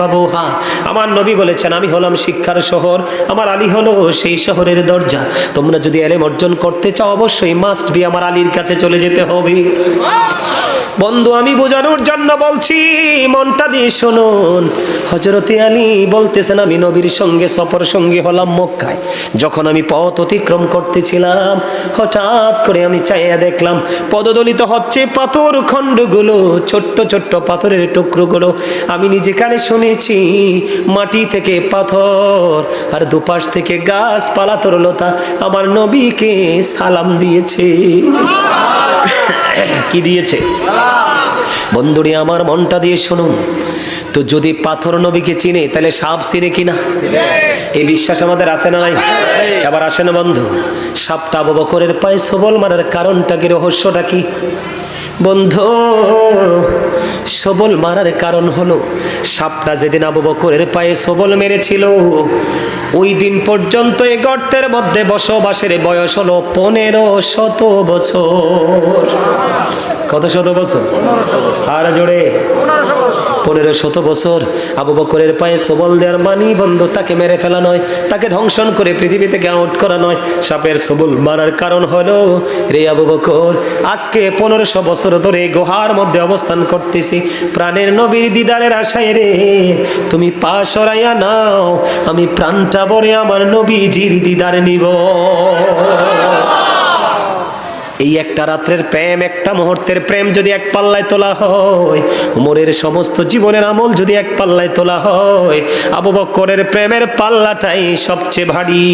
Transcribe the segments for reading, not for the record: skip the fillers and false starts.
বাবুহা, আমার নবী বলেছেন আমি হলাম শিক্ষার শহর, আমার আলী হলো সেই শহরের দরজা। তোমরা যদি ইলম অর্জন করতে চাও অবশ্যই মাস্ট বি আমার আলীর কাছে চলে যেতে হবে। বন্ধু আমি বোঝানোর জন্য বলছি, মনটা দিয়ে শুনুন। হযরতে আলী বলতেছেন আমি নবীর সঙ্গে সফর সঙ্গী হলাম মক্কায়। যখন আমি পথ অতিক্রম করতেছিলাম হঠাৎ করে আমি চাইয়া দেখলাম পদদলিত হচ্ছে পাথর খণ্ডগুলো, ছোট্ট ছোট্ট পাথরের টুকরোগুলো। আমি নিজে কানে শুনেছি মাটি থেকে পাথর আর দুপাশ থেকে গাছপালা তরলতা আমার নবীকে সালাম দিয়েছে। কি দিয়েছে? বন্ধুরে আমার মনটা দিয়ে শুনুন তো, যদি পাথর নবীকে চিনে তাহলে সাপ চিনে কিনা? এই বিশ্বাস আমাদের আছে না নাই? এবার আসে না বন্ধু, সাপটা আবু বকরের পায়ে সবল মারার কারণটা কি, রহস্যটা কি? বন্ধু সবল মারার কারণ হলো সাপটা যেদিন আবু বকরের পায়ে সবল মেরেছিল ওই দিন পর্যন্ত এই গর্তের মধ্যে বসবাসের বয়স হলো 1500 বছর। কত শত বছর? আর জোরে 1500 বছর আবু বকরের পায়ে সবল দেওয়ার মানি বন্ধু তাকে মেরে ফেলা নয়, তাকে ধ্বংসন করে পৃথিবী থেকে আউট করা নয়। সাপের সবল মারার কারণ হলো রে আবু বকর আজকে 1500 বছর ধরে গুহার মধ্যে অবস্থান করতেছি প্রাণের নবীর দিদারের আশায় রে, তুমি পা সরাইয়া নাও, আমি প্রাণটা ভরে আমার নবীজির দিদার নিব। এই একটা রাত্রের প্রেম, একটা মুহূর্তের প্রেম যদি এক পাল্লায় তোলা হয়, উমরের সমস্ত জীবনের আমল যদি এক পাল্লায় তোলা হয়, আবু বকরের প্রেমের পাল্লাটাই সবচেয়ে ভারী।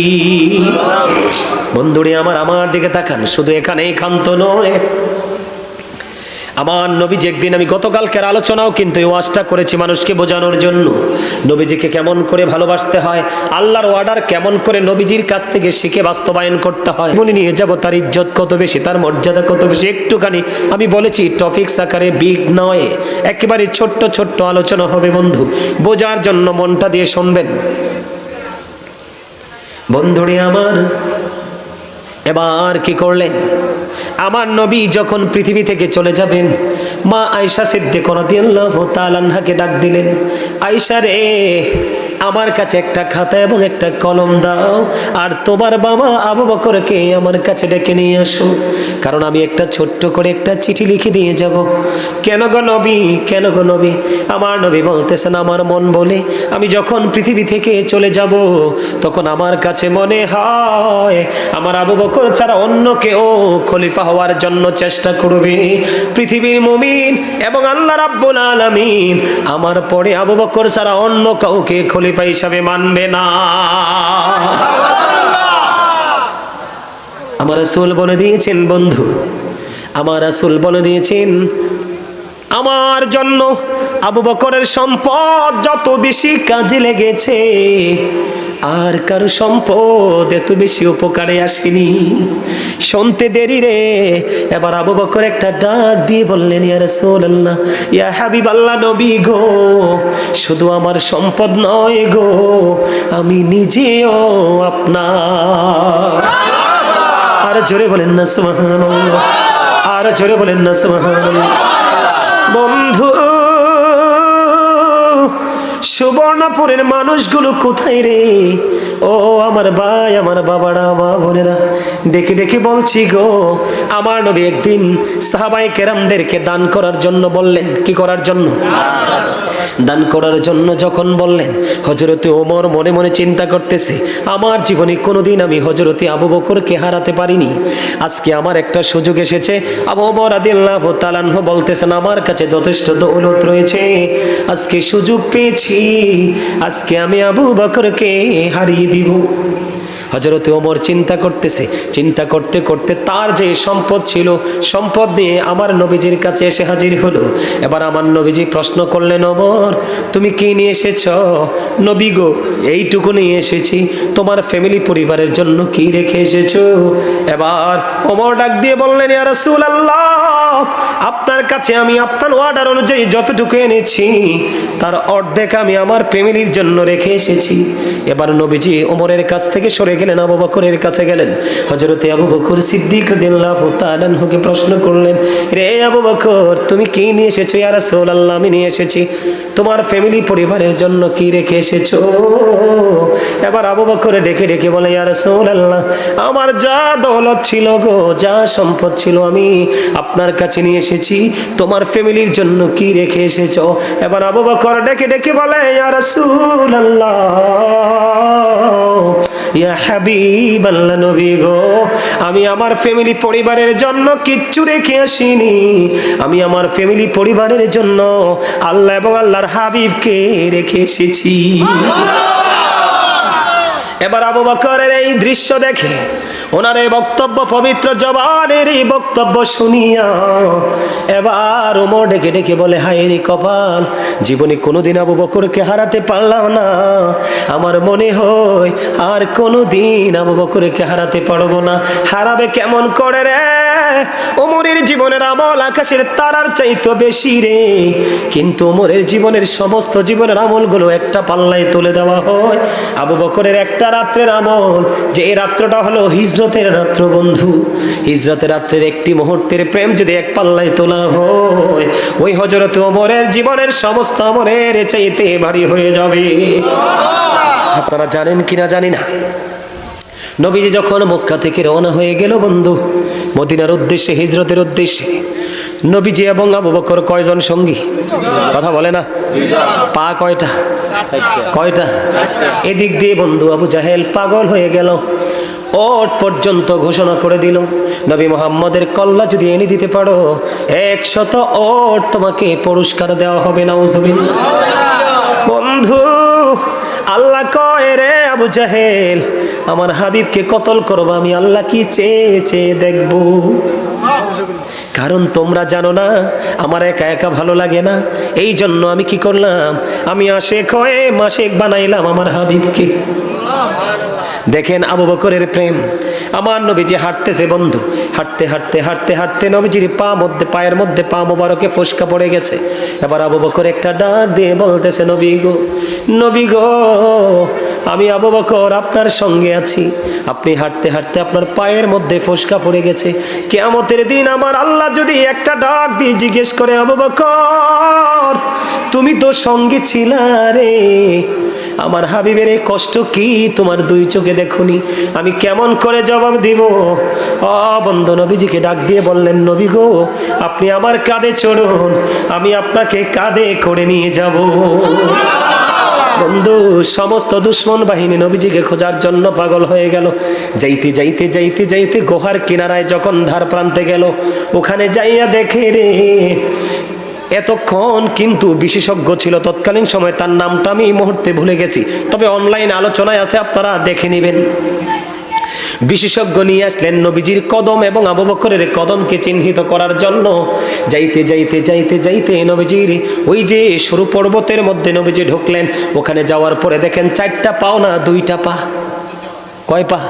বন্ধুরে আমার দিকে তাকান, শুধু এখানেই ক্ষান্ত নয়। আমার নবীজি একদিন, আমি গতকালকের আলোচনাও কিন্তু এই ওয়াজটা করেছি মানুষকে বোঝানোর জন্য, নবীজিকে কেমন করে ভালোবাসতে হয়, আল্লাহর অর্ডার কেমন করে নবীজির কাছ থেকে শিখে বাস্তবায়ন করতে হয়, বলে নিয়ে যাব তার ইজ্জত কত বেশি, তার মর্যাদা কত বেশি। একটুখানি আমি বলেছি টপিকস আকারে, বিগ নয়, একেবারে ছোট্ট ছোট্ট আলোচনা হবে বন্ধু, বোঝার জন্য মনটা দিয়ে শুনবেন। বন্ধুরে আমার এবার কি করলেন, আমার নবী যখন পৃথিবী থেকে চলে যাবেন মা আয়েশা সিদ্দিকা রাদিয়াল্লাহু তাআলা আনহাকে ডাক দিলেন, আয়েশা রে আমার কাছে একটা খাতা এবং একটা কলম দাও, আর তোমার বাবা আবু বকরকে আমার কাছে ডেকে নিয়ে আসো, কারণ আমি একটা ছোট্ট করে একটা চিঠি লিখে দিয়ে যাব। কেন গো নবী, কেন গো নবী? আমার নবী বলতেছেন আমার মন বলে আমি যখন পৃথিবী থেকে চলে যাব তখন আমার কাছে মনে হয় আমার আবু বকর ছাড়া অন্য কেউ খলিফা হওয়ার জন্য চেষ্টা করবে। পৃথিবীর মুমিন এবং আল্লাহ রাব্বুল আলামিন আমার পরে আবু বকর ছাড়া অন্য কাউকে খলিফা হিসাবে মানবে না। আমার রাসূল বলে দিয়েছেন বন্ধু, আমার রাসূল বলে দিয়েছেন আমার জন্য আবু বকরের সম্পদ যত বেশি কাজে লেগেছে আর কারো সম্পদ এত বেশি উপকারে আসেনি। শুনতে দেরি রে, এবার আবু বকর একটা ডাক দিয়ে বললেন, ইয়া রাসূলুল্লাহ, ইয়া হাবিবাল্লাহ, নবী গো, শুধু আমার সম্পদ নয় গো, আমি নিজেও আপনার। আর জোরে বলেন না সুবহানাল্লাহ, আর জোরে বলেন না সুবহানাল্লাহ। বন্ধু সুবর্ণপুরের মানুষগুলো কোথায় রে? ও আমার ভাই, আমার বাবারা, মা বোনেরা, ডেকে ডেকে বলছি গো, আমার নবী একদিন সাহাবায়ে কেরামদেরকে দান করার জন্য বললেন। কি করার জন্য? দান করার জন্য যখন বললেন, হযরতে ওমর মনে মনে চিন্তা করতেছে, আমার জীবনে কোনোদিন আমি হযরতে আবু বকরকে হারাতে পারিনি, আজকে আমার একটা সুযোগ এসেছে। আবু ওমর রাদিয়াল্লাহু তাআলা আনহু বলতেছেন আমার কাছে যথেষ্ট দৌলত রয়েছে, আজকে সুযোগ পেয়েছি, আজকে আমি আবু বকরকে হারিয়ে দিব। হযরতে ওমর চিন্তা করতেছে, চিন্তা করতে করতে তার যে সম্পদ ছিল সম্পদ নিয়ে আমার নবীজির কাছে এসে হাজির হলো। এবার আমার নবীজি প্রশ্ন করলেন, ওমর তুমি কি নিয়ে এসেছো? নবী গো, এইটুকু নিয়ে এসেছি, তোমার ফ্যামিলি পরিবারের জন্য কি রেখে এসেছো? এবার ওমর ডাক দিয়ে বললেন, ইয়া রাসূলুল্লাহ, আপনার কাছে আমি আপনার অর্ডার অনুযায়ী যতটুকু এনেছি তার অর্ধেক আমি আমার ফ্যামিলির জন্য রেখে এসেছি। এবার নবীজি ওমরের কাছ থেকে সরে গেলেন, আবু বকরের কাছে গেলেন। হযরতে আবু বকর সিদ্দিক রাদিয়াল্লাহু তাআলা আনহুকে প্রশ্ন করলেন, রে আবু বকর, তুমি কি নিয়ে এসেছো? ইয়া রাসূলুল্লাহ, আমি নিয়ে এসেছি তোমার ফ্যামিলি পরিবারের জন্য কি রেখে এসেছো? এবার আবু বকর ডেকে ডেকে বলে, ইয়া রাসূলুল্লাহ, আমার যা দৌলত ছিল গো, যা সম্পদ ছিল আমি আপনার কাছে নিয়ে এসেছি, তোমার ফ্যামিলির জন্য কি রেখে এসেছো? এবার আবু বকর ডেকে ডেকে বলে, ইয়া রাসূলুল্লাহ, ইয়া হাবিবাল্লাহ, নবী গো, আমি আমার ফ্যামিলি পরিবারের জন্য কিচ্ছু রেখে আসিনি। আমি আমার ফ্যামিলি পরিবারের জন্য আল্লাহ এবং আল্লাহর হাবিবকে রেখে এসেছি। এবার আবু বকরের এই দৃশ্য দেখে, ওনার এই বক্তব্য, পবিত্র জবানের এই বক্তব্য শুনিয়া এবার ওমর ডেকে ডেকে বলে, হায় রে কপাল, জীবনে কোনোদিন আবু বকরকে হারাতে পারলাম না। আমার মনে হয় আর কোনোদিন আবু বকরকে হারাতে পারবো না। হারাবে কেমন করে রে? ওমরের জীবনের আমল আকাশের তারার চাইতে বেশি রে। কিন্তু ওমরের জীবনের সমস্ত জীবনের আমলগুলো একটা পাল্লায় তুলে দেওয়া হয়। আবু বকরের একটা রাত্রের আমল, যে এই রাত্রটা হলো হিজরতের রাত্র বন্ধু। হিজরতের রাত্রের একটি মুহূর্তের প্রেম যদি এক পাল্লায় তোলা হয়, ওই হযরত ওমরের জীবনের সমস্ত আমলের চাইতে ভারী হয়ে যাবে। আপনারা জানেন কিনা জানি না, নবীজি যখন মক্কা থেকে রওনা হয়ে গেল বন্ধু মদিনার উদ্দেশ্যে, হিজরতের উদ্দেশ্যে, নবীজি এবং আবু বকর কয়জন সঙ্গী? কথা বলে না। পা কয়টা? কয়টা? এদিক দিয়ে বন্ধু আবু জাহেল পাগল হয়ে গেল। ওট পর্যন্ত ঘোষণা করে দিল, নবী মুহাম্মদের কল্লা যদি এনে দিতে পারো 100 ওট তোমাকে পুরস্কার দেওয়া হবে। নাউজুবিল্লাহ। বন্ধু, আল্লাহ কয়, রে আবু জাহেল, আমার হাবিবকে কতল করবো আমি আল্লাহ কি চেয়ে চেয়ে দেখবো? কারণ তোমরা জানো না আমার একা একা ভালো লাগে না, এই জন্য আমি কি করলাম, আমি আশেক হয়ে মাশেক বানাইলাম আমার হাবিবকে। দেখেন আবু বকরের প্রেম। আমার নবীজি হাঁটতেছে বন্ধু, হাঁটতে হাঁটতে হাঁটতে হাঁটতে নবীজির পায়ের মধ্যে পা মোবারকে ফোসকা পড়ে গেছে। এবার আবু বকর একটা ডাক দিয়ে বলতেছে, নবী গো, নবী গো, আমি আবু বকর আপনার সঙ্গে আছি। আপনি হাঁটতে হাঁটতে আপনার পায়ের মধ্যে ফোসকা পড়ে গেছে। কিয়ামতের দিন আমার আল্লাহ যদি একটা ডাক দিয়ে জিজ্ঞেস করে, আবু বকর তুমি তো সঙ্গে ছিলা রে, আমার হাবিবের এই কষ্ট কি তোমার দুই চোখে দেখুনি, আমি কেমন করে জবাব দিব? বন্ধু নবীজিকে ডাক দিয়ে বললেন, নবী গো, আপনি আমার কাঁধে চড়ুন, আমি আপনাকে কাঁধে করে নিয়ে যাব। বন্ধু, সমস্ত দুশ্মন বাহিনী নবীজিকে খোঁজার জন্য পাগল হয়ে গেল। যাইতে যাইতে যাইতে যাইতে গুহার কিনারায় যখন ধার প্রান্তে গেল, ওখানে যাইয়া দেখে রে, এতক্ষণ কিন্তু বিশেষজ্ঞ ছিল তৎকালীন সময়, তার নামটা আমি এই মুহূর্তে ভুলে গেছি, তবে অনলাইন আলোচনায় আছে, আপনারা দেখে নেবেন। বিশেষজ্ঞ নিয়ে আসলেন নবীজির কদম এবং আবু বকরের কদমকে চিহ্নিত করার জন্য। যাইতে যাইতে যাইতে যাইতে নবীজির ওই যে সরু পর্বতের মধ্যে নবীজি ঢুকলেন। ওখানে যাওয়ার পরে দেখেন 4টা পাও না 2টা পা। কয় পা?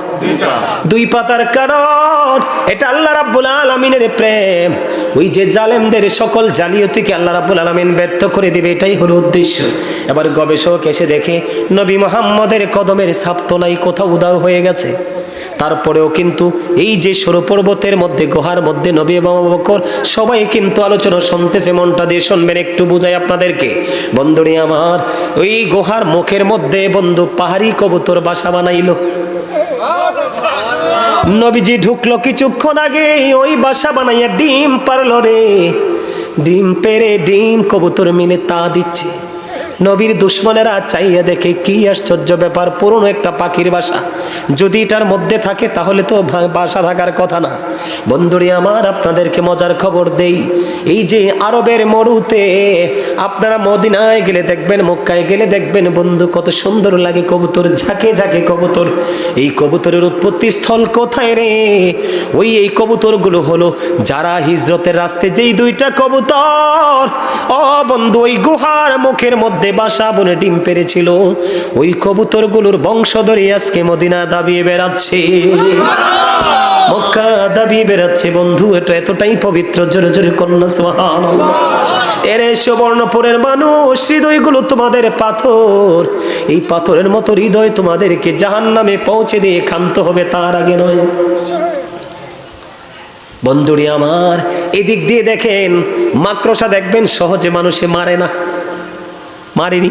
2 পা। তার কারণ এটা আল্লাহ রাব্বুল আলামিনের প্রেম। ওই যে জালেমদের সকল জালিয়াতিকে আল্লাহ রাব্বুল আলামিন ব্যর্থ করে দিবে, এটাই হলো উদ্দেশ্য। এবার গবেষক এসে দেখে নবী মুহাম্মদের কদমের ছাপ তো নাই, কোথাও উধাও হয়ে গেছে। তারপরেও কিন্তু এই যে সরু পর্বতের মধ্যে গুহার মধ্যে নবী এবং আবু বকর সবাই কিন্তু আলোচনা শুনতেছে। মনটা দিয়ে শুনবেন, একটু বুঝাই আপনাদেরকে। বন্ধুরে আমার, ওই গুহার মুখের মধ্যে বন্ধু পাহাড়ি কবুতর বাসা বানাইলো। নবীজি ঢুকলো কিছুক্ষণ আগে, ওই বাসা বানাইয়া ডিম পারলো রে। ডিম পেরে ডিম কবুতর মিলে তা দিচ্ছে। নবীর দুশ্মনেরা চাইয়া দেখে কি আশ্চর্য ব্যাপার, পুরনো একটা পাখির বাসা, যদি এটার মধ্যে থাকে তাহলে তো বাসা থাকার কথা না। বন্ধুরে আমার, আপনাদেরকে মজার খবর দেই, এই যে আরবের মরুতে আপনারা মদিনায় গেলে দেখবেন, মক্কায় গেলে দেখবেন বন্ধু কত সুন্দর লাগে কবুতর, ঝাঁকে ঝাঁকে কবুতর। এই কবুতরের উৎপত্তি স্থল কোথায় রে? ওই এই কবুতরগুলো হলো যারা হিজরতের রাস্তায় যেই 2টা কবুতর বন্ধু ওই গুহার মুখের মধ্যে বাসা বনে ডিম পেরেছিল, ওই কবুতরগুলোর বংশধরই আজকে মদিনা দাবিয়ে বেড়াচ্ছে। মক্কা দাবি বেরাচ্ছে বন্ধু, এটা এতটাই পবিত্র, জোরে জোরে কন্যা সুবহানাল্লাহ। এরে সুবর্ণপুরের মানুষ, হৃদয়গুলো তোমাদের পাথর, এই পাথরের মতো হৃদয় তোমাদেরকে জাহান্নামে পৌঁছে দিয়ে ক্ষান্ত হবে, তার আগে নয়। বন্ধুরি আমার, এদিক দিয়ে দেখেন মাকড়সা দেখবেন সহজে মানুষে মারে না, মারেনি।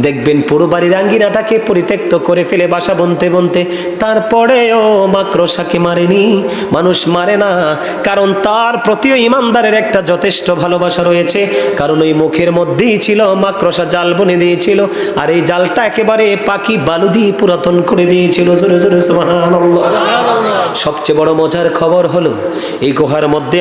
দেখবেন পুরো বাড়ির আঙ্গিনাটাকে পরিত্যক্ত করে ফেলে বাসা বুনতে বুনতে, তারপরেও মাকড়সাকে মারেনি, মানুষ মারে না। কারণ তার প্রতিও ইমানদারের একটা যথেষ্ট ভালোবাসা রয়েছে, কারণ ওই মুখের মধ্যেই ছিল মাকড়সা জাল বুনে দিয়েছিল, আর এই জালটা একেবারে পাখি বালু দিয়ে পুরাতন করে দিয়েছিল। জোরে জোরে সুবহানাল্লাহ। সবচেয়ে বড় মজার খবর হলো, এই গুহার মধ্যে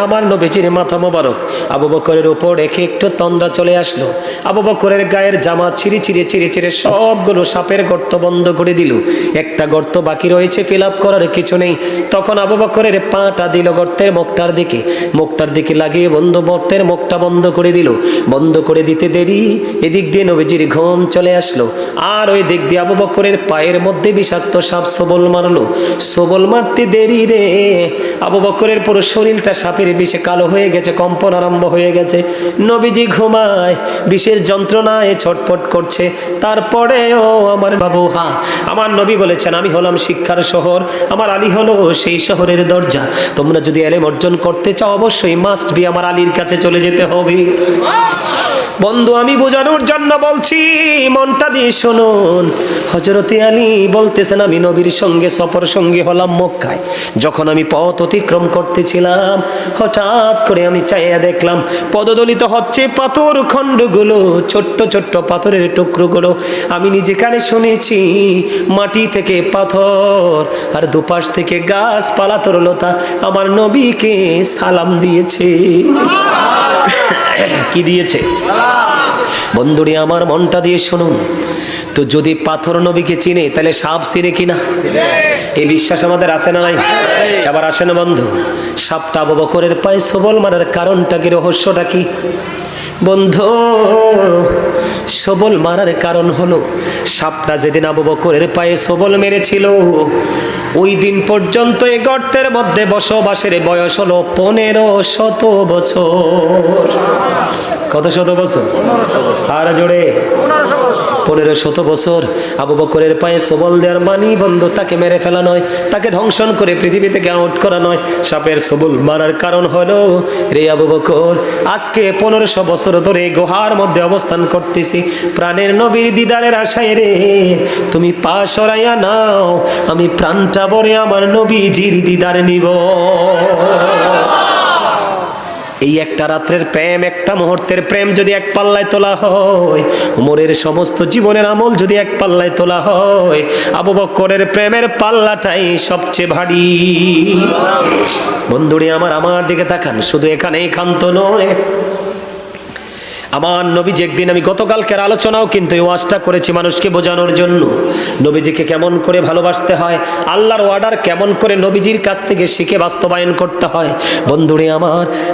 আমার নবীজির মাথা মোবারক আবু বকরের উপর রেখে একটু তন্দ্রা চলে আসলো। আবু বকরের গায়ের জামা ছিঁড়ে ছিঁড়ে সবগুলো সাপের গর্ত বন্ধ করে দিল, একটা গর্ত বাকি রয়েছে, ফিল আপ করার কিছু নেই। তখন আবু বকরের পাটা দিল গর্তের মুখটার দিকে লাগিয়ে গর্তের মুখটা বন্ধ করে দিল। বন্ধ করে দিতে দেরি, এদিক দিয়ে নবীজির ঘুম চলে আসলো, আর ওই দিক দিয়ে আবু বকরের পায়ের মধ্যে বিষাক্ত সাপ সবল মারলো। সবল মারতে দেরি রে, আবু বকরের পুরো শরীরটা সাপের বিষে কালো হয়ে গেছে, কম্পন আরম্ভ হয়ে গেছে। নবীজি ঘুমায়, বিষের যন্ত্রণায় ছটফট করছে। তারপরেও আমার বাবু, আমার নবী বলেছেন, আমি হলাম শিক্ষার শহর, আমার আলী হলো সেই শহরের দরজা। তোমরা যদি এলেম অর্জন করতে চাও, অবশ্যই মাস্ট বি আমার আলীর কাছে চলে যেতে হবে। বন্ধু, আমি বোঝানোর জন্য বলছি, মনটা দিয়ে শুনুন। হযরতে আলী বলতেছেন, আমি নবীর সঙ্গে সফর সঙ্গী হলাম মক্কায়। যখন আমি পথ অতিক্রম করতেছিলাম, হঠাৎ করে আমি চাইয়া দেখলাম পদদলিত হচ্ছে পাথর খণ্ডগুলো, ছোট্ট ছোট্ট পাথরের টুকরোগুলো। আমি নিজে কানে শুনেছি মাটি থেকে পাথর, আর দুপাশ থেকে গাছপালা তরলতা আমার নবীকে সালাম দিয়েছে। কি দিয়েছে? বন্ধুরি আমার, মনটা দিয়ে শুনুন তো, যদি পাথর নবীকে চিনে, তাহলে সাপ চিনে কিনা? এই বিশ্বাস আমাদের আছে না নাই? এবার আসে না বন্ধু, সাপটা আবু বকরের পায়ে সবল মারার কারণটা কি, রহস্যটা কি? বন্ধু, সবল মারার কারণ হলো, সাপটা যেদিন আবু বকরের পায়ে সবল মেরেছিল, ওই দিন পর্যন্ত এই গর্তের মধ্যে বসবাসের বয়স হলো 1500 বছর। কত শত বছর? আর জোরে 1500 বছর। আবু বকরের পায়ে সবল দেওয়ার মানি বন্ধু, তাকে মেরে ফেলা নয়, তাকে ধ্বংসন করে পৃথিবী থেকে আউট করা নয়। সাপের সবল মারার কারণ হলো, রে আবু বকর, আজকে 1500 বছর ধরে গুহার মধ্যে অবস্থান করতেছি, প্রাণের নবীর দিদারের আশায় রে, তুমি পা সরাইয়া নাও, আমি প্রাণটা ভরে আমার নবীজির দিদার নিব। এই একটা রাত্রের প্রেম, একটা মুহূর্তের প্রেম যদি এক পাল্লায় তোলা হয়, উমরের সমস্ত জীবনের আমল যদি এক পাল্লায় তোলা হয়, আবু বকরের প্রেমের পাল্লাটাই সবচেয়ে ভারী। বন্ধুরে আমার দিকে তাকান, শুধু এখানেই ক্ষান্ত নয়। আমার নবীজি একদিন, আমি গতকালকের আলোচনাও কিন্তু এই ওয়াজটা করেছি মানুষকে বোঝানোর জন্য, নবীজিকে কেমন করে ভালোবাসতে হয়, আল্লাহর অর্ডার কেমন করে নবীজির কাছ থেকে শিখে বাস্তবায়ন করতে হয়। বন্ধুরে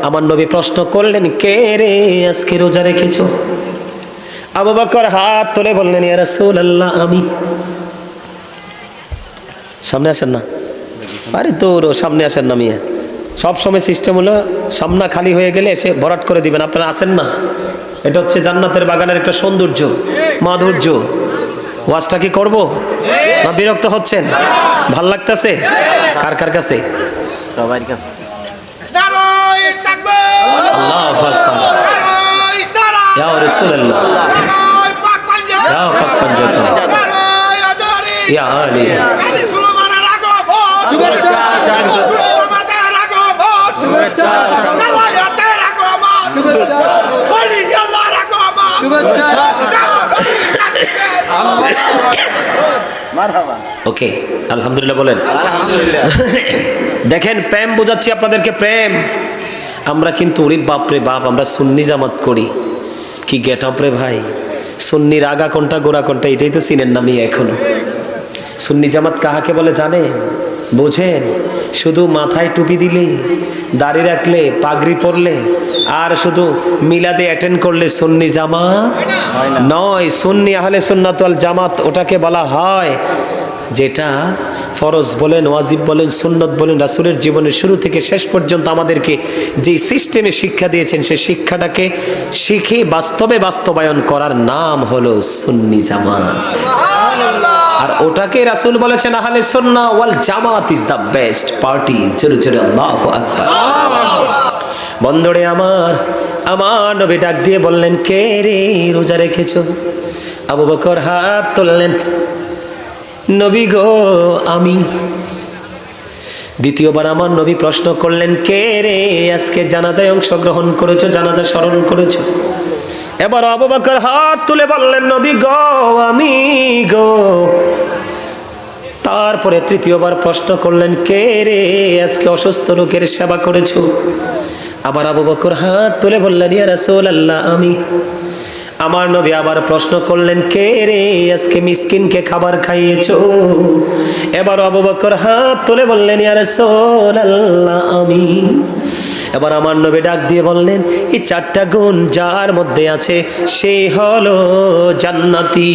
আমার নবী প্রশ্ন করলেন, কে রে আজকে রোজা রেখেছো? আবু বকর হাত তুলে বললেন, ইয়া রাসূলুল্লাহ, আমি। সামনে আসেন না, আরে তোর সামনে আসেন না মিয়া। সব সময় সিস্টেম হলো, সামনা খালি হয়ে গেলে এসে ভরাট করে দিবেন, আপনারা আসেন না। এটা হচ্ছে জান্নাতের বাগানের একটা সৌন্দর্য, মাধুর্য। ওয়াজটা কি করব না বিরক্ত হচ্ছেন? ভাল লাগতেছে? কার কার কাছে? সবার কাছে। নারায়ে তাকবীর, আল্লাহু আকবার, ইয়া রাসূলুল্লাহ, ইয়া পাক পাঞ্জাতন, ইয়া আলী, সুলেমানের আগমন, শুভেচ্ছা, সুলেমানের আগমন, শুভেচ্ছা, নালায়াতের আগমন, শুভেচ্ছা, ওলি আল্লাহর আগমন, শুভেচ্ছা। মারহাবা। ওকে, আলহামদুলিল্লাহ বলেন। আলহামদুলিল্লাহ। দেখেন, প্রেম বোঝাচ্ছি আপনাদেরকে, প্রেম। আমরা কিন্তু ওরে বাপ রে বাপ, আমরা সুন্নি জামাত করি, কি গেট আপ রে ভাই। সুন্নির আগা কোনটা গোড়া কোনটা এটাই তো চিনেন না আমি এখনো। সুন্নি জামাত কাহাকে বলে জানেন, বোঝেন? শুধু মাথায় টুপি দিলে, দাড়ি রাখলে, পাগড়ি পরলে, আর শুধু মিলাদে অ্যাটেন্ড করলে সুন্নি জামাত নয়। সুন্নি আহলে সুন্নাত ওয়াল জামাত ওটাকে বলা হয় যেটা ফরজ বলেন, ওয়াজিব বলেন, সুন্নত বলেন, রাসূলের জীবনের শুরু থেকে শেষ পর্যন্ত আমাদেরকে যে সিস্টেমে শিক্ষা দিয়েছেন সেই শিক্ষাটাকে শিখে বাস্তবে বাস্তবায়ন করার নাম হলো সুন্নি জামাত। আর ওটাকে রাসূল বলেছেন আহলে সুন্নাহ ওয়াল জামাত ইজ দ্য বেস্ট পার্টি। জোরে জোরে আল্লাহু আকবার। বন্ধুরে আমার নবী ডাক দিয়ে বললেন, কে রে রোজা রেখেছো? আবু বকর হাত তুললেন, নবী গো আমি। দ্বিতীয়বার আমার নবী প্রশ্ন করলেন, কে রে আজকে জানাজায় অংশগ্রহণ করেছো, জানাজা স্মরণ করেছো? এবার আবু বকর হাত তুলে বললেন, নবী গো আমি গো। তারপরে তৃতীয়বার প্রশ্ন করলেন, কে রে আজকে অসুস্থ লোকের সেবা করেছো? আবার আবু বকর হাত তুলে বললেন, ইয়া রাসূলুল্লাহ আমি। আমার নবী আবার প্রশ্ন করলেন, কে রে আজকে মিসকিনকে খাবার খাইয়েছো? এবার আবু বকর হাত তুলে বললেন, ইয়া রাসূলুল্লাহ আমি। এবার আমার নবী ডাক দিয়ে বললেন, এই চারটা গুণ যার মধ্যে আছে সে হলো জান্নাতি।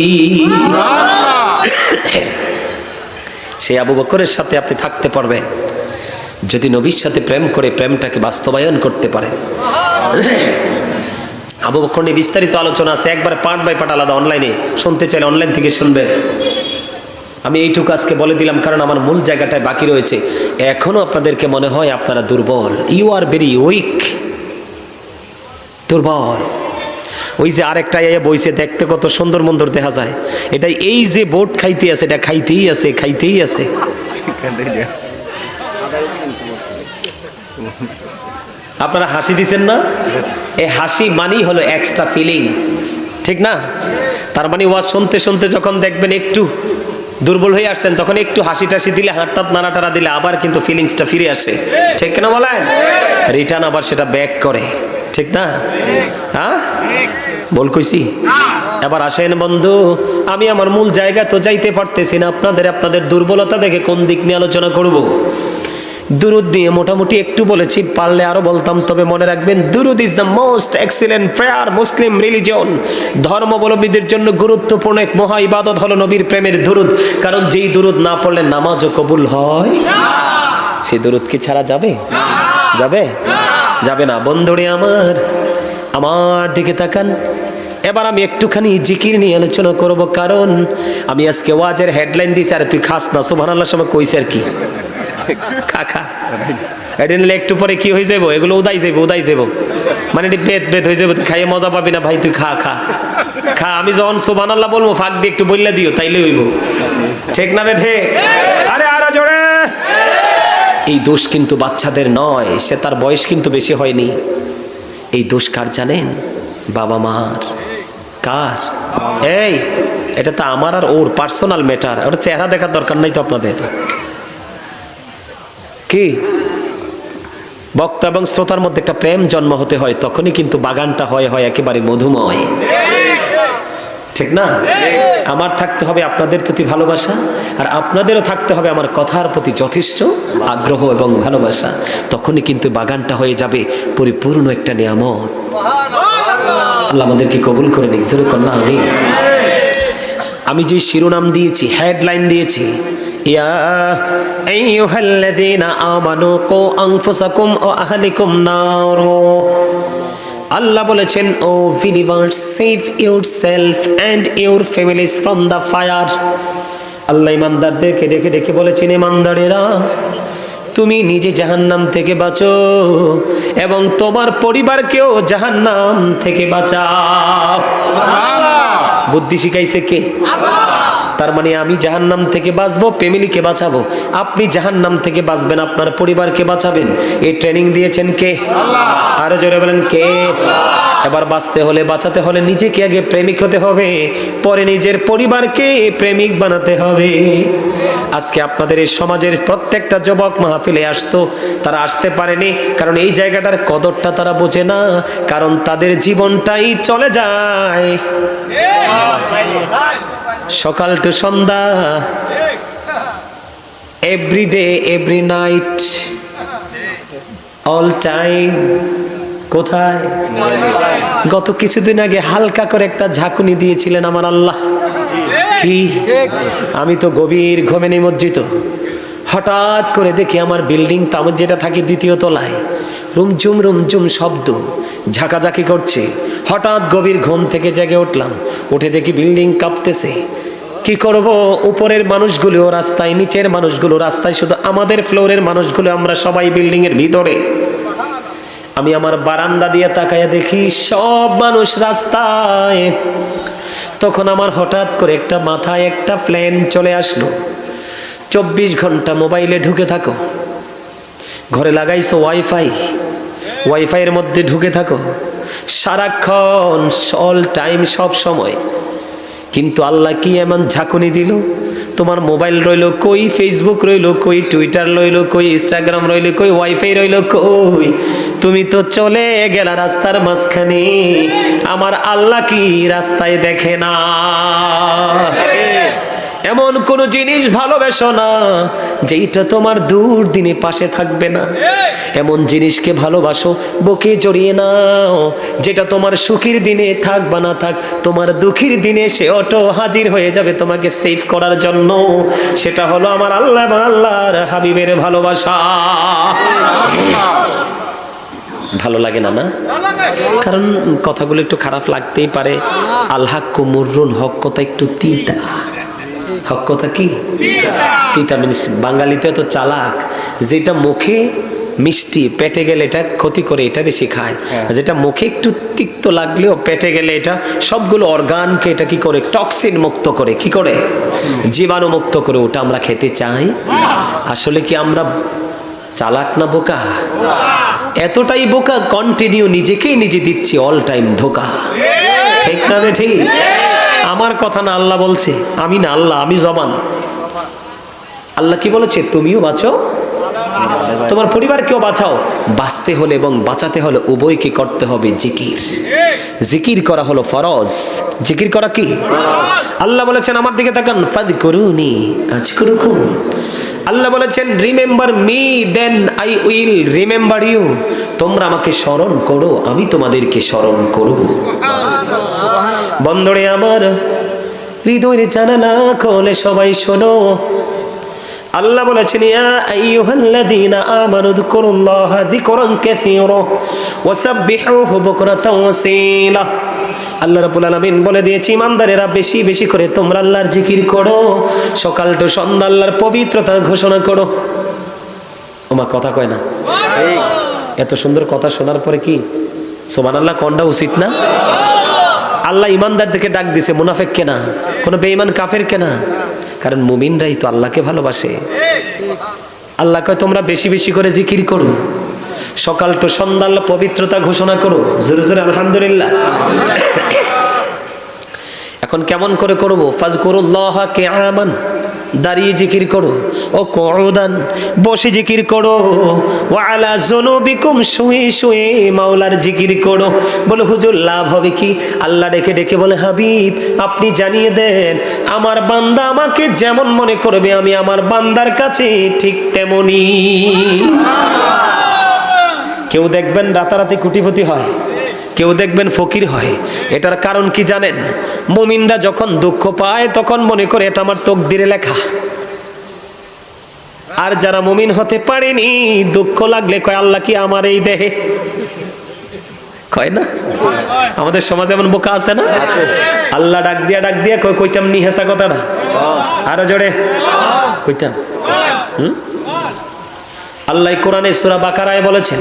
সেই আবু বকরের সাথে আপনি থাকতে পারবেন যদি নবীর সাথে প্রেম করে প্রেমটাকে বাস্তবায়ন করতে পারেন। আবু বকর নিয়ে বিস্তারিত আলোচনা আছে, একবার পার্ট বাই পার্ট আলাদা। অনলাইনে শুনতে চাইলে অনলাইন থেকে শুনবেন। আমি এইটুকু আজকে বলে দিলাম কারণ আমার মূল জায়গাটায় বাকি রয়েছে। এখনো আপনাদেরকে মনে হয় আপনারা দুর্বল, ইউ আর ভেরি উইক, দুর্বল। ওই যে আরেকটা বইছে, দেখতে কত সুন্দর মন্দর দেখা যায়, এটা এই যে বোট খাইতে আছে, এটা খাইতেই আছে, খাইতেই আছে। আপনারা হাসি দিচ্ছেন না? এই হাসি মানেই হলো এক্সট্রা ফিলিংস, ঠিক না? তার মানে ওয়াজ শুনতে শুনতে যখন দেখবেন একটু দুর্বল হয়ে আসছেন, তখন একটু হাসি টাসি দিলে, হাতটাত নাড়াটাড়া দিলে আবার কিন্তু ফিলিংসটা ফিরে আসে, ঠিক না বলেন? রিটার্ন আবার সেটা ব্যাক করে, ঠিক না? হ্যাঁ, বল কইছি? এবার আসেন বন্ধু, আমি আমার মূল জায়গা তো যাইতে পারতেছি না। আপনাদের দুর্বলতা দেখে কোন দিক নিয়ে আলোচনা করব? দুরুদ নিয়ে মোটামুটি একটু বলেছি, পারলে আরো বলতাম। তবে মনে রাখবেন, দুরুদ is the most excellent prayer Muslim religion. ধর্মাবলম্বীদের জন্য গুরুত্বপূর্ণ এক মহা ইবাদত হলো নবীর প্রেমের দুরুদ। কারণ যেই দুরুদ না পড়লে নামাজও কবুল হয়, সেই দুরুদ কি ছাড়া যাবে? যাবে? যাবে না। বন্ধুরে আমার দিকে তাকান। এবার আমি একটুখানি জিকির নিয়ে আলোচনা করব, কারণ আমি আজকে ওয়াজের হেডলাইন দিয়েছি, আর তুই খাস না সুবহানাল্লাহ সময় কইছে আর কি, খা খা। এটা নিলে একটু পরে কি হয়ে যাবো, এগুলো উদাই যাবো, মানে বেদ হয়ে যাবো, তুই খাইয়ে মজা পাবি না ভাই, তুই খা খা খা। আমি যখন সুবহানাল্লাহ বলবো ফাঁক দিয়ে একটু বললে দিও, তাইলে হইব, ঠিক না বেঠে? আরে আরো জোরে। এই দোষ কিন্তু বাচ্চাদের নয়, সে তার বয়স কিন্তু বেশি হয়নি। এই দোষ কার জানেন? বাবা মার। কার? এই এটা তো আমার আর ওর পার্সোনাল ম্যাটার, ওটা চেহারা দেখার দরকার নাই তো আপনাদের। কি বক্তা এবং শ্রোতার মধ্যে একটা প্রেম জন্ম হতে হয়, তখনই কিন্তু বাগানটা হয় একেবারে মধুময়, ঠিক না? আমার থাকতে হবে আপনাদের প্রতি ভালোবাসা, আর আপনাদেরও থাকতে হবে আমার কথার প্রতি যথেষ্ট আগ্রহ এবং ভালোবাসা। তখনই কিন্তু বাগানটা হয়ে যাবে পরিপূর্ণ একটা নিয়ামত। আল্লাহ আমাদেরকে কবুল করে নিক, জোরে কন্যা আমি। আমি যে শিরোনাম দিয়েছি, হেডলাইন দিয়েছি, ইয়া আইয়ুহাল্লাযীনা আমানু কু আনফুসাকুম ওয়া আহলিকুম নার। আল্লাহ বলেছেন, O believers, save yourself and your families from the fire. Allah ইমানদারদেরকে ডেকে ডেকে বলেছেন, ইমানদারেরা তুমি নিজে জাহান্নাম থেকে বাঁচো এবং তোমার পরিবারকেও জাহান্নাম থেকে বাঁচাও। বুদ্ধি শিখাইছে কে? তার মানে আমি জাহান্নাম থেকে বাঁচবো, ফ্যামিলিকে বাঁচাবো। আপনি জাহান্নাম থেকে বাঁচবেন, আপনার পরিবারকে বাঁচাবেন। এই ট্রেনিং দিয়েছেন কে? আল্লাহ। আরো জোরে বলেন কে? এবার বাঁচতে হলে, বাঁচাতে হলে নিজেকে আগে প্রেমিক হতে হবে, পরে নিজের পরিবারকে প্রেমিক বানাতে হবে। আজকে আপনাদের এই সমাজের প্রত্যেকটা যুবক মাহফিলে আসতো, তারা আসতে পারেনি কারণ এই জায়গাটার কদরটা তারা বোঝে না, কারণ তাদের জীবনটাই চলে যায় সকাল টু সন্ধ্যা, every day every night, all time. কোথায়? গত কিছুদিন আগে হালকা করে একটা ঝাঁকুনি দিয়েছিলেন আমার আল্লাহ। কি? আমি তো গভীর ঘুমে নিমজ্জিত। হঠাৎ করে দেখি আমার বিল্ডিং আমার যেটা থাকে দ্বিতীয় তলায় রুমঝুম শব্দ, ঝাঁকাঝাঁকি করছে। হঠাৎ গভীর ঘুম থেকে জেগে উঠলাম, উঠে দেখি বিল্ডিং কাঁপতেছে। কি করব, উপরের মানুষগুলো রাস্তায়, নিচের মানুষগুলো রাস্তায়, শুধু আমাদের ফ্লোরের মানুষগুলো আমরা সবাই বিল্ডিং এর ভিতরে। আমি আমার বারান্দা দিয়ে তাকায়া দেখি সব মানুষ রাস্তায়। তখন আমার হঠাৎ করে একটা মাথায় একটা প্ল্যান চলে আসলো, 24 ঘন্টা মোবাইলে ঢুকে থাকো, ঘরে লাগাইছো ওয়াইফাই এর মধ্যে ঢুকে থাকো সারাক্ষণ, অল টাইম, সব সময়। কিন্তু আল্লাহ কি এমন ঝাঁকুনি দিল, তোমার মোবাইল রইলো কই, ফেসবুক রইলো কই, টুইটার রইলো কই, ইনস্টাগ্রাম রইলো কই, ওয়াইফাই রইলো কই, তুমি তো চলে গেলা রাস্তার মাঝখানে। আমার আল্লাহ কি রাস্তায় দেখে না? এমন কোন জিনিস ভালোবেসো না যেটা তোমার দুর্দিনে পাশে থাকবে না। এমন জিনিসকে ভালোবাসো, বুকে জড়িয়ে নাও, যেটা তোমার সুখের দিনে থাক বা না থাক, তোমার দুঃখের দিনে সে অটো হাজির হয়ে যাবে তোমাকে সেভ করার জন্য। সেটা হলো আমার আল্লাহ এবং আল্লাহর হাবিবের ভালোবাসা। ভালো লাগে না? না, কারণ কথাগুলো একটু খারাপ লাগতেই পারে। আল্লাহ কুমুরুন, হক কথা একটু তিতা। হক কথা কি? তিতা মিনিস। বাঙালিতে এত চালাক, যেটা মুখে মিষ্টি পেটে গেলে এটা ক্ষতি করে, এটা বেশি খায়। যেটা মুখে একটু তিক্ত লাগলেও পেটে গেলে এটা সবগুলো অর্গানকে এটা কি করে, টক্সিন মুক্ত করে, কি করে, জীবাণু মুক্ত করে, ওটা আমরা খেতে চাই। আসলে কি আমরা চালাক না বোকা? এতটাই বোকা, কন্টিনিউ নিজেকেই নিজে দিচ্ছি অল টাইম ধোকা। ঠিক না বে ঠিক? আমার কথা না, আল্লাহ বলছে, আমি না, আল্লাহ, আমি জবান। আল্লাহ কি বলেছে? তুমিও বাঁচো, তোমার পরিবারকেও বাঁচাও। বাঁচতে হলে এবং বাঁচাতে হলে উভয়কে করতে হবে জিকির। জিকির করা হলো ফরজ। জিকির করা কি? আল্লাহ বলেছেন, আমার দিকে তাকান, ফাযকুরুনি আযকুরুকুম। আল্লাহ বলেছেন, remember me then I will remember you. তোমরা আমাকে স্মরণ করো, আমি তোমাদেরকে স্মরণ করব। বন্ধুরে আমার, হৃদয়ের জানালা খোলে সবাই শোনো। আল্লাহ বলেছেন, ইয়া আইয়ুহাল্লাযীনা আমানু যকুরুল্লাহা যিকরান কাসীরা ওয়াসাব্বিহুহু বুকরাতাও ওয়াসীলা। আল্লাহ রাব্বুল আলামিন বলে দিয়েছি, ইমানদারেরা বেশি বেশি করে তোমরা আল্লাহর জিকির করো, সকাল টু সন্ধ্যা আল্লাহর পবিত্রতা ঘোষণা করো। ওমা কথা কয় না? এত সুন্দর কথা শোনার পরে কি সুবহানাল্লাহ কোনটা উচিত না? আল্লাহ ইমানদারদেরকে ডাক দিছে, মুনাফিককে না, কোনো বেঈমান কাফেরকে না। কারণ মুমিনরাই তো আল্লাহকে ভালোবাসে। আল্লাহ কয় তোমরা বেশি বেশি করে জিকির করো, সকাল টু সন্ধ্যা আল্লাহ পবিত্রতা ঘোষণা করো। জোরে জোরে আলহামদুলিল্লাহ। এখন কেমন করে করব? ফাযকুরুল্লাহা কিয়ামান, দাঁড়িয়ে জিকির করো, ও কুউদান, বসে জিকির করো, ওয়া আলা যুনুবিকুম, শুয়ে শুয়ে মাওলার জিকির করো। বলে হুজুর লাভ হবে কি? আল্লাহ ডেকে ডেকে বলে, হাবিব আপনি জানিয়ে দেন, আমার বান্দা আমাকে যেমন মনে করবে আমি আমার বান্দার কাছে ঠিক তেমনি। কেউ দেখবেন রাতারাতি কোটিপতি হয়, কেউ দেখবেন ফকির হয়। এটার কারণ কি জানেন? মুমিনরা যখন দুঃখ পায় তখন মনে করে এটা আমার তকদিরে লেখা। আর যারা মুমিন হতে পারেনি, দুঃখ লাগলে কয় আল্লাহ কি আমার এই দেহে? কয় না? আমাদের সমাজে এমন বোকা আছে না? আল্লাহ ডাক দিয়া কয়, কইতাম নি হেসা কথাটা? আরো জোরে কইতাম। আল্লাহ কোরআনে সূরা বাকারায় বলেছেন,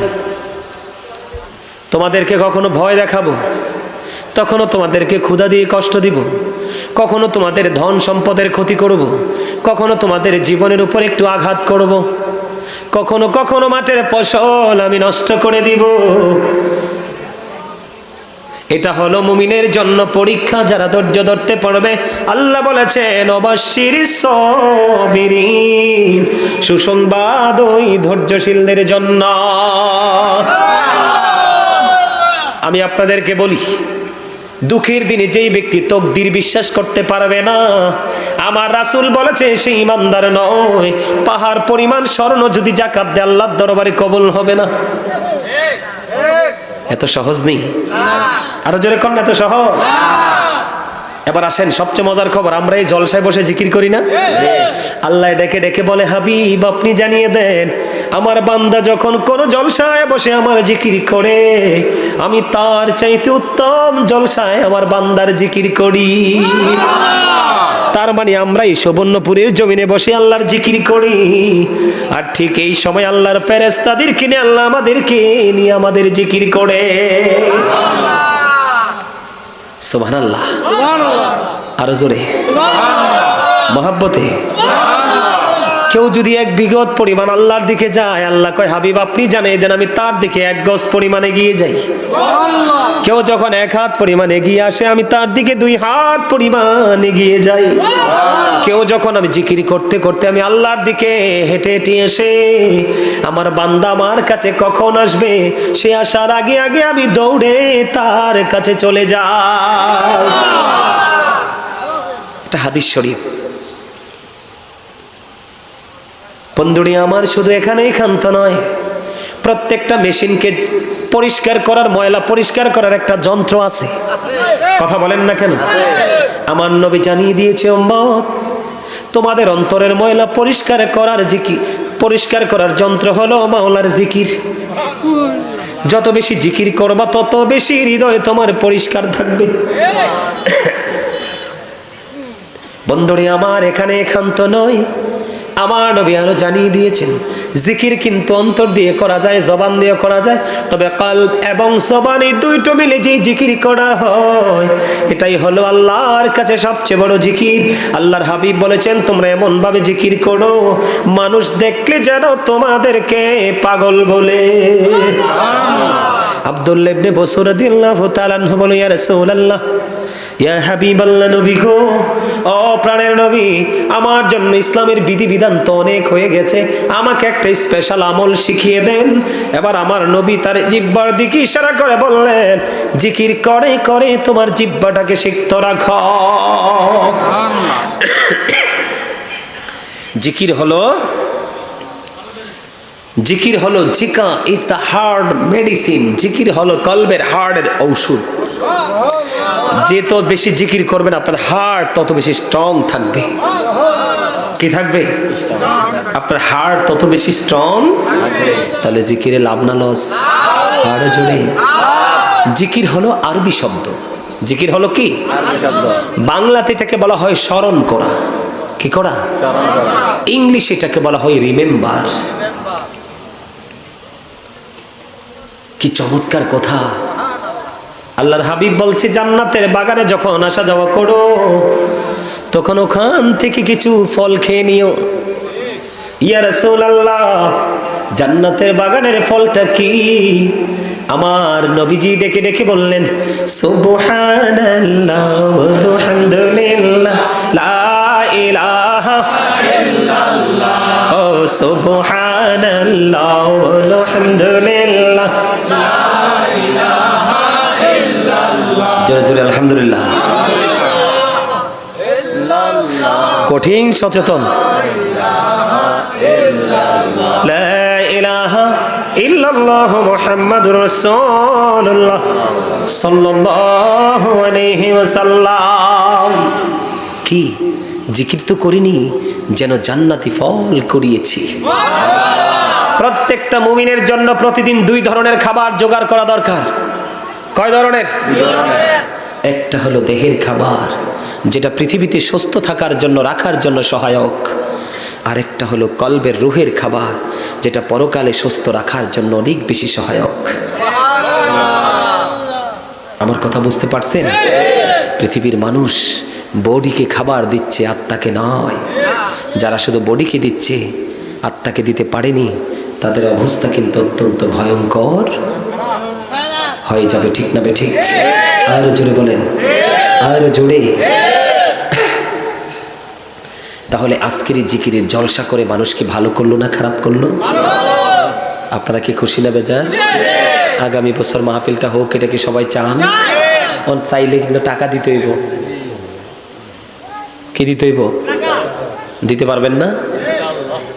তোমাদেরকে কখনো ভয় দেখাবো, তখনও তোমাদেরকে ক্ষুধা দিয়ে কষ্ট দিব, কখনো তোমাদের ধন সম্পদের ক্ষতি করব, কখনো তোমাদের জীবনের উপর একটু আঘাত করব, কখনো কখনো মাঠের ফসল আমি নষ্ট করে দিব। এটা হলো মুমিনের জন্য পরীক্ষা, যারা ধৈর্য ধরতে পারবে। আল্লাহ বলেছেন, অবাশশিরিস সাবিরিন, সুসংবাদ ওই ধৈর্যশীলদের জন্য। আমি আপনাদেরকে বলি, দুঃখের দিনে যেই ব্যক্তি তকদির বিশ্বাস করতে পারবে না, আমার রাসূল বলেছে সে ঈমানদার নয়। পাহাড় পরিমাণ স্বর্ণ যদি যাকাত দেয় আল্লাহর দরবারে কবুল হবে না। এত সহজ নেই। আরো জোরে কোন এত সহজ? এবার আসেন সবচেয়ে মজার খবর, আমরা এই জলসায় বসে জিকির করি না? আল্লাহ ডেকে ডেকে বলে, হাবিব আপনি জানিয়ে দেন আমার বান্দা যখন কোন জলসায় বসে আমার জিকির করে, আমি তার চাইতে উত্তম জলসায় আমার বান্দার জিকির করি। তার মানে আমরা এই সুবর্ণপুরের জমিনে বসে আল্লাহর জিকির করি, আর ঠিক এই সময় আল্লাহর ফেরেশতাদের কিনে আল্লাহ আমাদেরকে নিয়ে আমাদের জিকির করে। সুবহানাল্লাহ, আরো জোরে মহব্বতে। কেউ যদি এক বিগত পরিমাণ আল্লাহর দিকে যায়, আল্লাহ কয় হাবিব আপনি জানিয়ে দেন আমি তার দিকে এক গজ পরিমাণ এগিয়ে যাই। কেউ যখন এক হাত পরিমাণ এগিয়ে আসে, আমি তার দিকে 2 হাত পরিমাণ এগিয়ে যাই। কেউ যখন আমি জিকির করতে করতে আমি আল্লাহর দিকে হেঁটে হেঁটে এসে আমার বান্দা আমার কাছে কখন আসবে সে আসার আগে আগে আমি দৌড়ে তার কাছে চলে যাই। এটা হাদিস শরীফ। বন্ধুরি আমার, শুধু এখানেই ক্ষান্ত নয়, প্রত্যেকটা মেশিনকে পরিষ্কার করার, ময়লা পরিষ্কার করার একটা যন্ত্র আছে। কথা বলেন না কেন? আমার নবী জানিয়ে দিয়েছে, উম্মত তোমাদের অন্তরের ময়লা পরিষ্কার করার পরিষ্কার করার যন্ত্র হলো মাওলার জিকির। যত বেশি জিকির করবা তত বেশি হৃদয় তোমার পরিষ্কার থাকবে। বন্ধুরি আমার, এখানে ক্ষান্ত নয়, আমার নবী আরো জানিয়ে দিয়েছেন জিকির কিন্তু অন্তর দিয়ে করা যায়, জবান দিয়ে করা যায়, তবে কলব এবং জবান এই দুইটো মিলে যে জিকির করা হয় এটাই হলো আল্লাহর কাছে সবচেয়ে বড় জিকির। আল্লাহর হাবিব বলেছেন তোমরা এমন ভাবে জিকির করো মানুষ দেখলে যেন তোমাদেরকে পাগল বলে। আব্দুল্লাহ ইবনে বসর রাদিয়াল্লাহু তাআলা আনহু বলেন, ইয়া রাসূলুল্লাহ, ইয়া হাবিবাল্লাহ, নবী গো, ও প্রাণের নবী, আমার জন্য ইসলামের বিধিবিধান তো অনেক হয়ে গেছে, আমাকে একটা স্পেশাল আমল শিখিয়ে দেন। এবার আমার নবী তার জিহ্বার দিকে ইশারা করে বললেন, জিকির করে করে তোমার জিহ্বাটাকে সিক্ত রাখো। জিকির হলো Zika is the heart medicine. জিকির হলো কলবের, হার্টের ঔষধ। যে তো বেশি জিকির করবেন আপনার হার্ট তত বেশি স্ট্রং থাকবে। কি থাকবে? আপনার হার্ট তত বেশি স্ট্রং। তাহলে জিকিরে লাভ না লস? আরো জোরে। জিকির হলো আরবি শব্দ। জিকির হলো কি? বাংলাতে এটাকে বলা হয় স্মরণ করা। কি করা? ইংলিশে এটাকে বলা হয় রিমেম্বার। কি চমৎকার কথা! আল্লাহর হাবিব বলছে জান্নাতের বাগানে যখন আসা যাওয়া করো তখন ওখান থেকে কিছু ফল খেয়ে নিও। ইয়া রাসূলুল্লাহ, জান্নাতের বাগানের ফলটা কি? আমার নবীজি ডেকে ডেকে বললেন, সুবহানাল্লাহ ওয়ালহামদুলিল্লাহ লা ইলাহা ইল্লাল্লাহ। ও সুবহানাল্লাহ ওয়ালহামদুলিল্লাহ লা ইলাহা ইল্লাল্লাহ। জোরে জোরে আলহামদুলিল্লাহ। কঠিন সচেতন। লা ইলাহা ইল্লাল্লাহ মুহাম্মাদুর রাসূলুল্লাহ সাল্লাল্লাহু আলাইহি ওয়াসাল্লাম। কি জিকির তো করিনি, যেন জান্নাতি ফল করিয়েছি। প্রত্যেকটা মুমিনের জন্য প্রতিদিন 2 ধরনের খাবার জোগাড় করা দরকার। কয় ধরনের? একটা হলো দেহের খাবার, যেটা পৃথিবীতে সুস্থ থাকার জন্য, রাখার জন্য সহায়ক। আরেকটা হলো কলবের, রুহের খাবার, যেটা পরকালে সুস্থ রাখার জন্য অনেক বেশি সহায়ক। আমার কথা বুঝতে পারছেন? পৃথিবীর মানুষ বডিকে খাবার দিচ্ছে, আত্মাকে নয়। যারা শুধু বডিকে দিচ্ছে, আত্মাকে দিতে পারেনি, তাদের অবস্থা কিন্তু অত্যন্ত ভয়ঙ্কর হয়ে যাবে। ঠিক না বেঠিক? আরো জোরে বলেন, আরো জোরে। তাহলে আজকের এই জিকিরের জলসা করে মানুষ কি ভালো করলো না খারাপ করলো? আপনারা কি খুশি না বেজার? আগামী বছর মাহফিলটা হোক, এটা কি সবাই চান? চাইলে কিন্তু টাকা দিতে হইব। কি দিতে হইব? দিতে পারবেন না?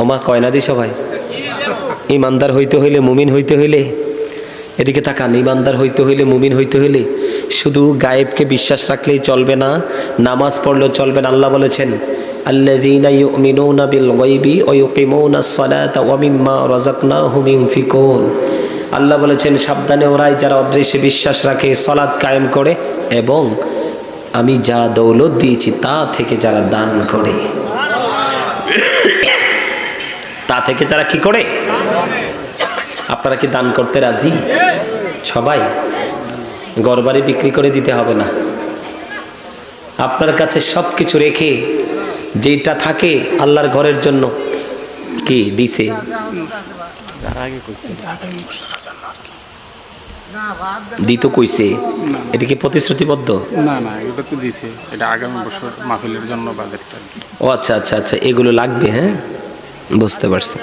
ওমা কয় না দি সবাই। ইমানদার হইতে হইলে, মুমিন হইতে হইলে, এদিকে তাকান, ইমানদার হইতে হইলে, মুমিন হইতে হইলে শুধু গায়েবকে বিশ্বাস রাখলেই চলবে না, নামাজ পড়লেও চলবে না। আল্লাহ বলেছেন আল্লাযীনা ইউমিনুনা বিল গায়বি ওয়া ইউকিমুনাস সালাতা ওয়া মিম্মা রাযাকনাহুম ইউনফিকুন। আল্লাহ বলেছেন সাবধানে ওরাই যারা অদৃশ্যে বিশ্বাস রাখে, সালাত কায়েম করে এবং আমি যা দৌলত দিয়েছি তা থেকে যারা দান করে, তা থেকে যারা কি করে। আপনারা কি দান করতে রাজি? সবাই? ঘরবাড়ি বিক্রি করে দিতে হবে না, আপনার কাছে সবকিছু রেখে যেটা থাকে আল্লাহর ঘরের জন্য কি দিছে। দিত কইছে, এটা কি প্রতিশ্রুতিবদ্ধ? না না, এটা তো দিছে, এটা আগামী বছর মাহফিলের জন্য বাজেটটা। ও আচ্ছা আচ্ছা আচ্ছা, এগুলো লাগবে। হ্যাঁ, বুঝতে পারছি।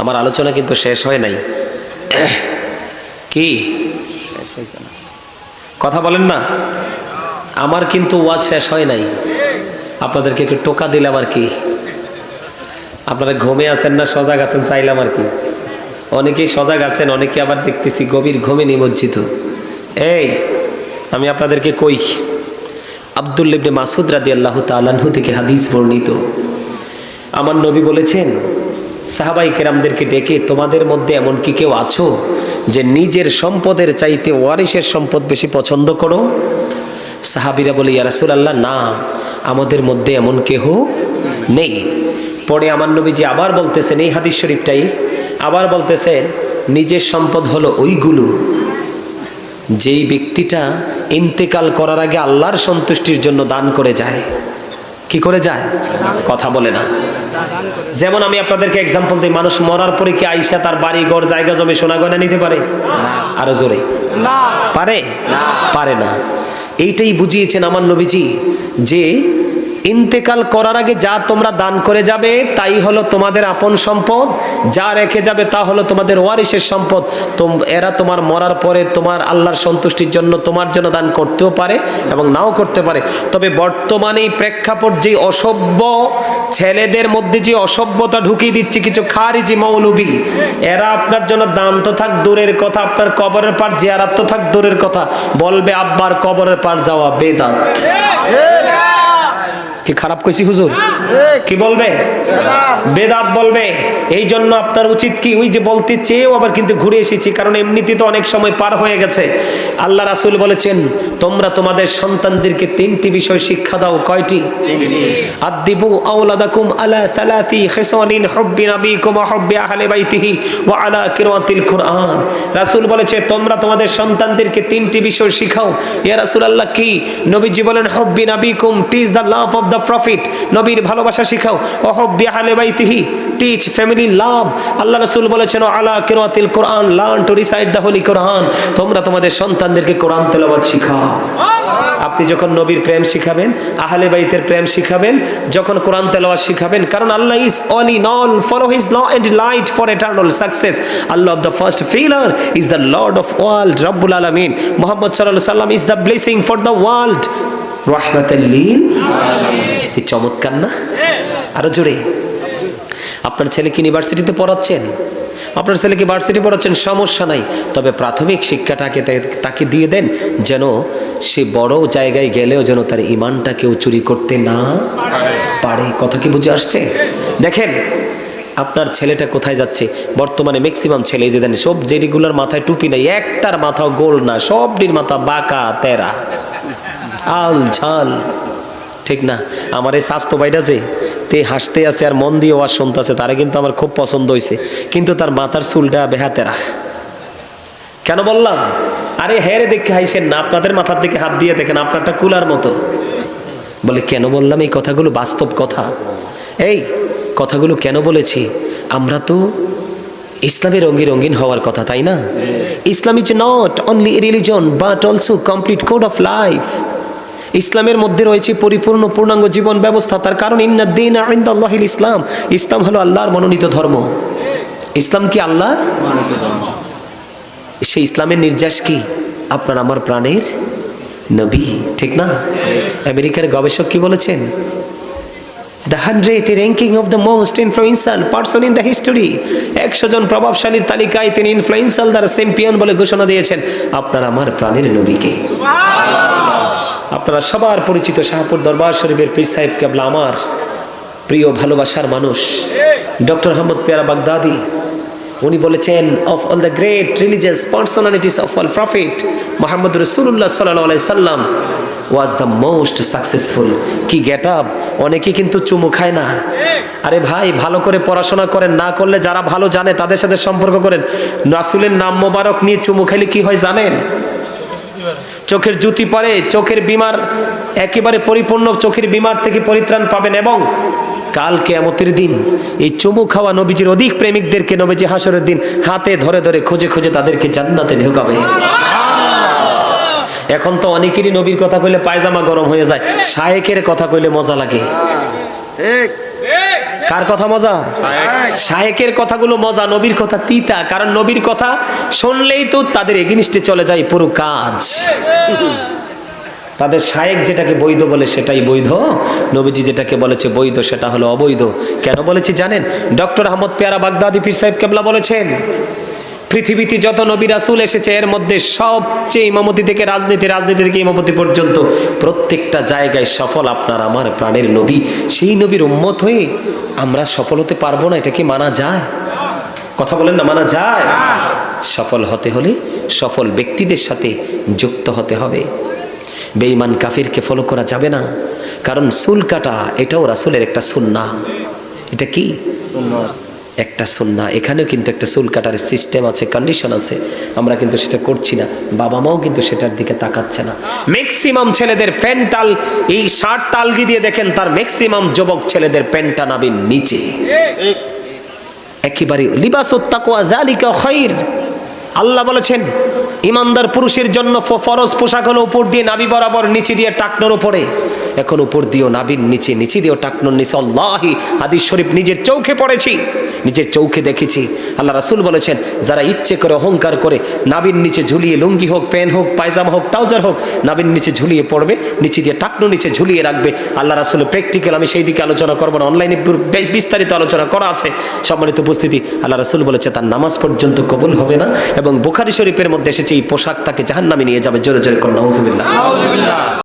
আমার আলোচনা কিন্তু শেষ হয় নাই। কি শেষ হয়েছে না? কথা বলেন না। আমার কিন্তু ওয়াজ শেষ হয় নাই, আপনাদেরকে একটু টোকা দিলাম আর কি। আপনারা ঘুমে আছেন না সজাগ আছেন চাইলাম আর কি। অনেকেই সজাগ আছেন, অনেকে আবার দেখতেছি গভীর ঘুমে নিমজ্জিত। এই আমি আপনাদেরকে কই, আব্দুল্লাহ ইবনে মাসউদ রাদিয়াল্লাহু তাআলা আনহু থেকে হাদিস বর্ণিত, আমার নবী বলেছেন সাহাবাই কেরামদেরকে ডেকে, তোমাদের মধ্যে এমন কি কেউ আছো যে নিজের সম্পদের চাইতে ওয়ারিসের সম্পদ বেশি পছন্দ করো? সাহাবীরা বলে ইয়া রাসূলুল্লাহ, না, আমাদের মধ্যে এমন কেহ নেই। পরে আমার নবীজি আবার বলতেছেন, এই হাদিস শরীফটাই আবার বলতেছেন, নিজের সম্পদ হলো ওইগুলো যেই ব্যক্তিটা ইন্তেকাল করার আগে আল্লাহর সন্তুষ্টির জন্য দান করে যায়। কি করে যায়? কথা বলে না। যেমন আমি আপনাদেরকে এক্সাম্পল দিই, মানুষ মরার পরে কি আইসা তার বাড়ি ঘর জায়গা জমি সোনা গয়না নিতে পারে? আরো জোরে পারে? পারে না। এইটাই বুঝিয়েছেন আমার নবীজি যে ইন্তেকাল করার আগে যা তোমরা দান করে যাবে তাই হলো তোমাদের আপন সম্পদ, যা রেখে যাবে তা হলো তোমাদের ওয়ারিসের সম্পদ। এরা তোমার মরার পরে তোমার আল্লাহর সন্তুষ্টির জন্য তোমার জন্য দান করতেও পারে এবং নাও করতে পারে। তবে বর্তমানে এই প্রেক্ষাপট যে অসভ্য ছেলেদের মধ্যে যে অসভ্যতা ঢুকিয়ে দিচ্ছে কিছু খারিজি মৌলবী, এরা আপনার জন্য দান তো থাক দূরের কথা, আপনার কবরের পার জিয়ারত তো থাক দূরের কথা, বলবে আব্বার কবরের পার যাওয়া বেদাত। কি খারাপ কইছি হুজুর? কি বলবে? বেদাত বলবে। এই জন্য আপনার উচিত কি, ওই যে বলতে চেয়েও আবার কিন্তু ঘুরে এসেছি, কারণ এমনিতে তো অনেক সময় পার হয়ে গেছে। আল্লাহ রাসূল বলেছেন তোমরা তোমাদের সন্তানদেরকে তিনটি বিষয় শিক্ষা দাও। কয়টি? আদিবু আওলাদাকুম আলা সালাসি খিসালিন হুব্বি নাবিকুম ওয়া হুব্বি আহলি বাইতিহি ওয়া আলা কিরাতিল কুরআন। রাসূল বলেছে তোমরা তোমাদের সন্তানদেরকে তিনটি বিষয় শিখাও। ইয়া রাসূলুল্লাহ কি? নবীজি বলেন হুব্বি নাবিকুম, teach the love of the prophet, নবীর ভালোবাসা শিখাও। ওয়া হুব্বি আহলি বাইতিহি, টিচ ফ্যামিলি লাভ। আল্লাহ রাসূল বলেছেন আলা কিরাতিল কুরআন, learn to recite the holy Quran. তোমরা তোমাদের সন্তানদেরকে কোরআন তেলাওয়াত শিখাও। আপনি যখন নবীর প্রেম শিখাবেন, আহলে বাইতের প্রেম শিখাবেন, যখন কোরআন তেলাওয়াত শিখাবেন, কারণ Allah is all in all, follow his law and light for eternal success. Allah of the first pillar is the lord of world, রব্বুল আলামিন। মুহাম্মদ সাল্লাল্লাহু আলাইহি সাল্লাম is the blessing for the world, রাহমাতাল লিল আলামিন। কি চমৎকার না? আরো জোরে। আপনার ছেলেকে ইউনিভার্সিটিতে পড়াচ্ছেন, আপনার ছেলেকে ভার্সিটি পড়াচ্ছেন, সমস্যা নাই, তবে প্রাথমিক শিক্ষাটাকে তাকে দিয়ে দেন, যেন সে বড় জায়গায় গেলেও যেন তার ঈমানটা কেউ চুরি করতে না পারে। কথা কি বুঝে আসছে? দেখেন আপনার ছেলেটা কোথায় যাচ্ছে। বর্তমানে ম্যাক্সিমাম ছেলে যে দেন সব যেগুলোর মাথায় টুপি নাই, একটার মাথাও গোল না, সবটির মাথা বাঁকা তেরা আল ঝাল, ঠিক না? আমার এই স্বাস্থ্য বাইটা যে তে হাসতে আছে আর মন দিয়ে ওয়াজ শুনতেছে, তারা কিন্তু আমার খুব পছন্দ হয়েছে, কিন্তু তার মাথার চুলটা বেহাতেরা। কেন বললাম? আরে হেরে দেখে হাইছেন না, আপনাদের মাথার দিকে হাত দিয়ে দেখেন, আপনারটা কুলার মতো। বলে কেন বললাম এই কথাগুলো? বাস্তব কথা। এই কথাগুলো কেন বলেছি? আমরা তো ইসলামের রঙিন হওয়ার কথা, তাই না? Islam is not only a religion but also complete code of life. ইসলামের মধ্যে রয়েছে পরিপূর্ণ পূর্ণাঙ্গ জীবন ব্যবস্থা। তার কারণ ইন্নাদ-দীনা ইনদাল্লাহিল ইসলাম, ইসলাম হলো আল্লাহর মনোনীত ধর্ম। ইসলাম কি আল্লাহর মনোনীত ধর্ম? সেই ইসলামের নির্যাস কি? আপনার আমার প্রাণের নবী, ঠিক না? আমেরিকার গবেষক কি বলেছেন? The 100 ranking of the most influential person in the history. 100 জন প্রভাবশালীর তালিকায় তিনি ইনফ্লুয়েন্সাল দ্বারা চ্যাম্পিয়ন বলে ঘোষণা দিয়েছেন। আপনার আমার প্রাণের নবীকে। আপনারা সবার পরিচিত শাহপুর দরবার শরীফের পীর সাহেব কেবলা, আমার প্রিয় ভালোবাসার মানুষ ডক্টর আহমদ পেয়ারা বাগদাদি, উনি বলেছেন of all the great religious personalities of all prophet Muhammad রাসূলুল্লাহ সাল্লাল্লাহু আলাইহি সাল্লাম ওয়াজ দ্য মোস্ট সাকসেসফুল। কি গেট আপ! অনেকে কিন্তু চুমু খায় না। আরে ভাই, ভালো করে পড়াশোনা করেন, না করলে যারা ভালো জানে তাদের সাথে সম্পর্ক করেন। রাসূলের নাম মোবারক নিয়ে চুমু খাইলে কি হয় জানেন? চোখের জুতি পরে, চোখের বিমার একেবারে পরিপূর্ণ চোখের বিমার থেকে পরিত্রাণ পাবেন। এবং কাল কিয়ামতের দিন এই চুমু খাওয়া নবীজির অধিক প্রেমিকদেরকে নবীজি হাসরের দিন হাতে ধরে ধরে খুঁজে খুঁজে তাদেরকে জান্নাতে ঢোকাবে। এখন তো অনেকেরই নবীর কথা কইলে পায়জামা গরম হয়ে যায়, শায়েকের কথা কইলে মজা লাগে। কার কথা মজা? শায়েকের কথাগুলো মজা, নবীর কথা তিতা। কারণ নবীর কথা শুনলেই তো তাদের এগেইনস্টে চলে যায় পুরো কাজ। তাদের শায়েক যেটাকে বৈধ বলে সেটাই বৈধ, নবীজি যেটাকে বলেছে বৈধ সেটা হলো অবৈধ। কেন বলেছি জানেন? ডক্টর আহমদ পেয়ারা বাগদাদি পীর সাহেব কেবলা বলেছেন, পৃথিবীতে যত নবী রাসূল এসেছে এর মধ্যে সবচেয়ে ইমামতি থেকে রাজনীতি, রাজনীতি থেকে ইমামতি পর্যন্ত প্রত্যেকটা জায়গায় সফল আপনার আমার প্রাণের নবী। সেই নবীর উম্মত হয়ে আমরা সফল হতে পারবো না, এটা কি মানা যায়? কথা বলেন না, মানা যায়? সফল হতে হলে সফল ব্যক্তিদের সাথে যুক্ত হতে হবে। বেঈমান কাফিরকে ফলো করা যাবে না, কারণ চুল কাটা এটাও রাসূলের একটা সুন্নাহ। এটা কি একটা সুন্নাহ। এখানেও কিন্তু একটা চুল কাটার সিস্টেম আছে, কন্ডিশন আছে, আমরা কিন্তু সেটা করছি না। বাবা মাও কিন্তু সেটার দিকে তাকাচ্ছে না। ম্যাক্সিমাম ছেলেদের প্যান্টাল, এই শার্টটা আলগি দিয়ে দেখেন, তার ম্যাক্সিমাম যুবক ছেলেদের প্যান্টটা নাবির নিচে একেবারে। লিবাসুত তাকওয়া যালিকা খায়র। আল্লাহ বলেছেন ইমানদার পুরুষের জন্য ফরজ পোশাক হলো উপর দিয়ে নাভি বরাবর, নিচে দিয়ে টাকনোর উপরে। এখন উপর দিয়েও নাভির নিচে, নিচে দিয়েও টাকনোর নিচে। আল্লাহি, হাদিস শরীফ নিজের চোখে পড়েছি, নিজের চোখে দেখেছি। আল্লাহ রাসূল বলেছেন যারা ইচ্ছে করে অহংকার করে নাভির নিচে ঝুলিয়ে, লুঙ্গি হোক, প্যান্ট হোক, পায়জামা হোক, ট্রাউজার হোক, নাভির নিচে ঝুলিয়ে পড়বে, নিচে দিয়ে টাকনো নিচে ঝুলিয়ে রাখবে। আল্লাহ রাসূলের প্র্যাকটিক্যাল, আমি সেই দিকে আলোচনা করবো না, অনলাইনে বেশ বিস্তারিত আলোচনা করা আছে। সম্মানিত উপস্থিতি, আল্লাহ রাসূল বলেছে তার নামাজ পর্যন্ত কবুল হবে না। এবং বুখারী শরীফের মধ্যে এসেছে এই পোশাক তাকে জাহান্নামে নিয়ে যাবে। জোরে জোরে কর নাউজুবিল্লাহ।